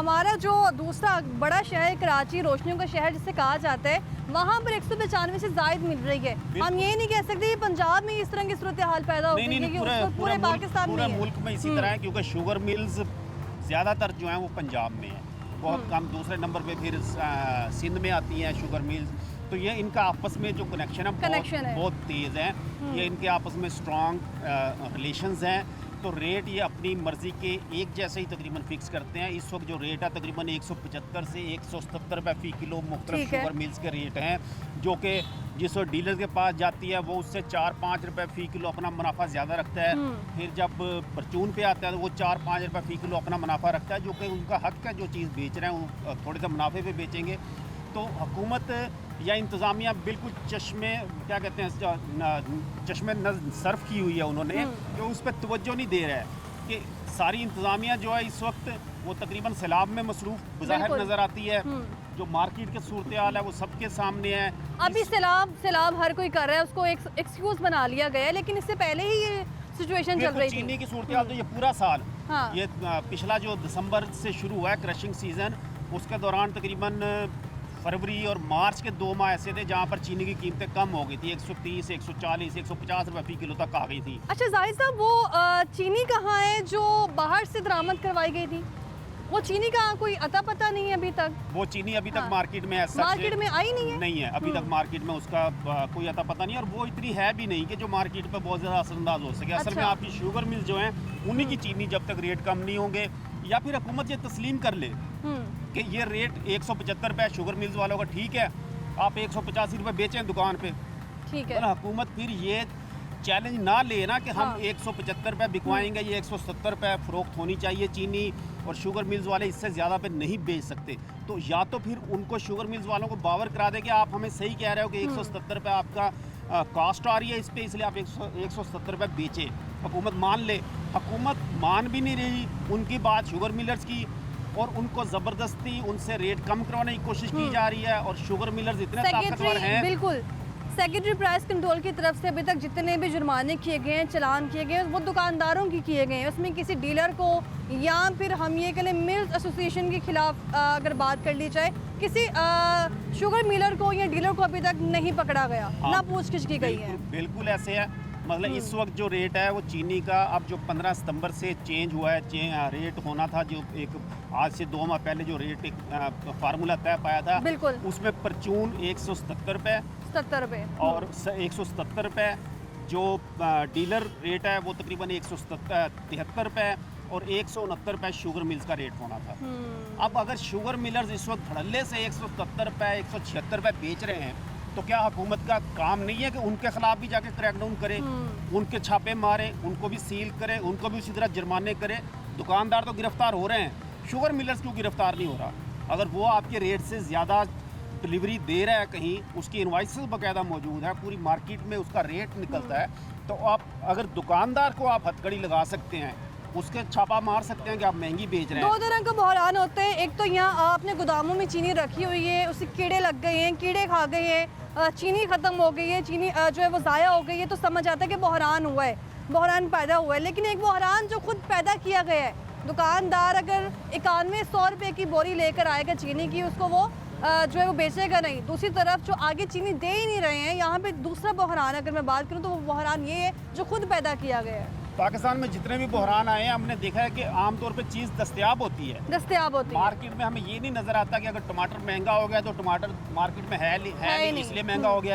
हमारा जो दूसरा बड़ा शहर कराची, रोशनियों का शहर जिसे कहा जाता है, वहाँ पर 195 से ज़ायद मिल रही है। हम ये नहीं कह सकते पंजाब में इस तरह की सूरत हाल पैदा हो गई है, पूरे पाकिस्तान में, पूरे मुल्क में इसी तरह है, क्योंकि शुगर मिल्स ज़्यादातर जो हैं वो पंजाब में है, बहुत कम। दूसरे नंबर पे फिर सिंध में आती हैं शुगर मिल्स। तो ये इनका आपस में जो कनेक्शन है बहुत तेज़ है। ये इनके आपस में स्ट्रॉन्ग रिलेशंस हैं। तो रेट ये अपनी मर्ज़ी के एक जैसे ही तकरीबन फिक्स करते हैं। इस वक्त जो रेट है तकरीबन 175 से 170 रुपये फ़ी किलो मुख्तलिफ शुगर मिल्स के रेट हैं, जो कि जिस वक्त डीलर के पास जाती है वो उससे 4-5 रुपये फ़ी किलो अपना मुनाफा ज़्यादा रखता है। फिर जब परचून पे आता है तो वो 4-5 रुपये फ़ी किलो अपना मुनाफा रखता है, जो कि उनका हक है। जो चीज़ बेच रहे हैं वो थोड़े से मुनाफे पे बेचेंगे। तो हुकूमत या इंतज़ामिया बिल्कुल चश्मे सर्फ की हुई है उन्होंने, जो उस पर तवज्जो नहीं दे रहा है कि सारी इंतज़ामिया जो है इस वक्त वो तकरीबन सैलाब में मसरूफ़ बज़ाहिर नज़र आती है। जो मार्केट की सूरत हाल है वो सबके सामने है। अभी सैलाब हर कोई कर रहा है, उसको एक एक्सक्यूज़ बना लिया गया है, लेकिन इससे पहले ही ये सिचुएशन चल रही थी। चीनी की सूरत हाल तो ये पूरा साल, ये पिछला जो दिसंबर से शुरू हुआ है क्रशिंग सीज़न, उसके दौरान तकरीबन फरवरी और मार्च के 2 माह ऐसे थे जहाँ पर चीनी की कीमतें कम हो गई थी, 130, 140, 150 रुपये फ़ी किलो तक आ गई थी। अच्छा जाहिद साहब, वो चीनी कहाँ है जो बाहर से दरामद करवाई गई थी? वो चीनी का कोई अता पता नहीं है अभी तक। वो चीनी अभी तक मार्केट में मार्केट में आई नहीं है अभी तक मार्केट में उसका कोई अता पता नहीं, और वो इतनी है भी नहीं कि जो मार्केट पर बहुत ज़्यादा असरअंदाज हो सके। असल में आपकी शुगर मिल जो हैं उन्हीं की चीनी जब तक रेट कम नहीं होंगे, या फिर हुकूमत ये तस्लीम कर ले कि ये रेट 175 रुपये शुगर मिल्स वालों का ठीक है, आप 185 रुपये बेचें दुकान पे, ठीक है। हुकूमत फिर ये चैलेंज ना ले ना कि हम 175 रुपये बिकवाएंगे, ये 170 रुपये फ़रोख्त होनी चाहिए चीनी, और शुगर मिल्स वाले इससे ज़्यादा पे नहीं बेच सकते। तो या तो फिर उनको शुगर मिल्स वालों को बावर करा दे कि आप हमें सही कह रहे हो कि 170 रुपये आपका कॉस्ट आ रही है इस पर, इसलिए आप 170 रुपये बेचें। हुकूमत मान ले, हुकूमत मान भी नहीं रही उनकी बात शुगर मिलर्स की, और उनको ज़बरदस्ती उनसे रेट कम करवाने की कोशिश की जा रही है। और शुगर मिलर्स इतने ताकतवर हैं। बिल्कुल, सेक्रेटरी प्राइस कंट्रोल की तरफ से अभी तक जितने भी जुर्माने किए गए हैं, चलान किए गए हैं, वो दुकानदारों की किए गए हैं। उसमें किसी डीलर को या फिर हम ये कहें मिल्स एसोसिएशन के खिलाफ अगर बात कर ली जाए, किसी शुगर मिलर को या डीलर को अभी तक नहीं पकड़ा गया, ना पूछगिछ की गई है। बिल्कुल ऐसे है। मतलब इस वक्त जो रेट है वो चीनी का अब जो 15 सितंबर से चेंज हुआ है, रेट होना था जो एक आज से 2 माह पहले जो रेट एक फार्मूला तय पाया था, बिल्कुल उसमें परचून 177 रुपये, 70 रुपये, और 177 रुपये जो डीलर रेट है वो तकरीबन 173 रुपये, और 169 रुपये शुगर मिल्स का रेट होना था। अब अगर शुगर मिलर्स इस वक्त धड़ल्ले से 170 रुपये 176 रुपये बेच रहे हैं, तो क्या हुकूमत का काम नहीं है कि उनके खिलाफ भी जाके क्रैकडाउन करे, उनके छापे मारे, उनको भी सील करे, उनको भी उसी तरह जुर्माने करे? दुकानदार तो गिरफ्तार हो रहे हैं, शुगर मिलर्स क्यों गिरफ्तार नहीं हो रहा? अगर वो आपके रेट से ज़्यादा डिलीवरी दे रहा है कहीं, उसकी इनवाइसेस बाकायदा मौजूद है, पूरी मार्केट में उसका रेट निकलता है, तो आप अगर दुकानदार को आप हथकड़ी लगा सकते हैं, उसके छापा मार सकते हैं कि आप महंगी बेच रहे हैं। 2 तरह का बहरान होते हैं। एक तो यहाँ आपने गोदामों में चीनी रखी हुई है, उसे कीड़े लग गए हैं, कीड़े खा गए हैं, चीनी ख़त्म हो गई है, चीनी जो है वो ज़ाया हो गई है, तो समझ आता है कि बहरान हुआ है, बहरान पैदा हुआ है। लेकिन एक बहरान जो खुद पैदा किया गया है, दुकानदार अगर 9100 रुपये की बोरी लेकर आएगा चीनी की, उसको वो जो है वो बेचेगा नहीं। दूसरी तरफ जो आगे चीनी दे ही नहीं रहे हैं, यहाँ पे दूसरा बहरान अगर मैं बात करूँ तो वो बहरान ये है जो खुद पैदा किया गया है। पाकिस्तान में जितने भी बहरान आए हैं, हमने देखा है कि आमतौर पे चीज़ दस्तयाब होती है मार्केट में। हमें ये नहीं नज़र आता कि अगर टमाटर महंगा हो गया तो टमाटर मार्केट में है नहीं, इसलिए महंगा हो गया।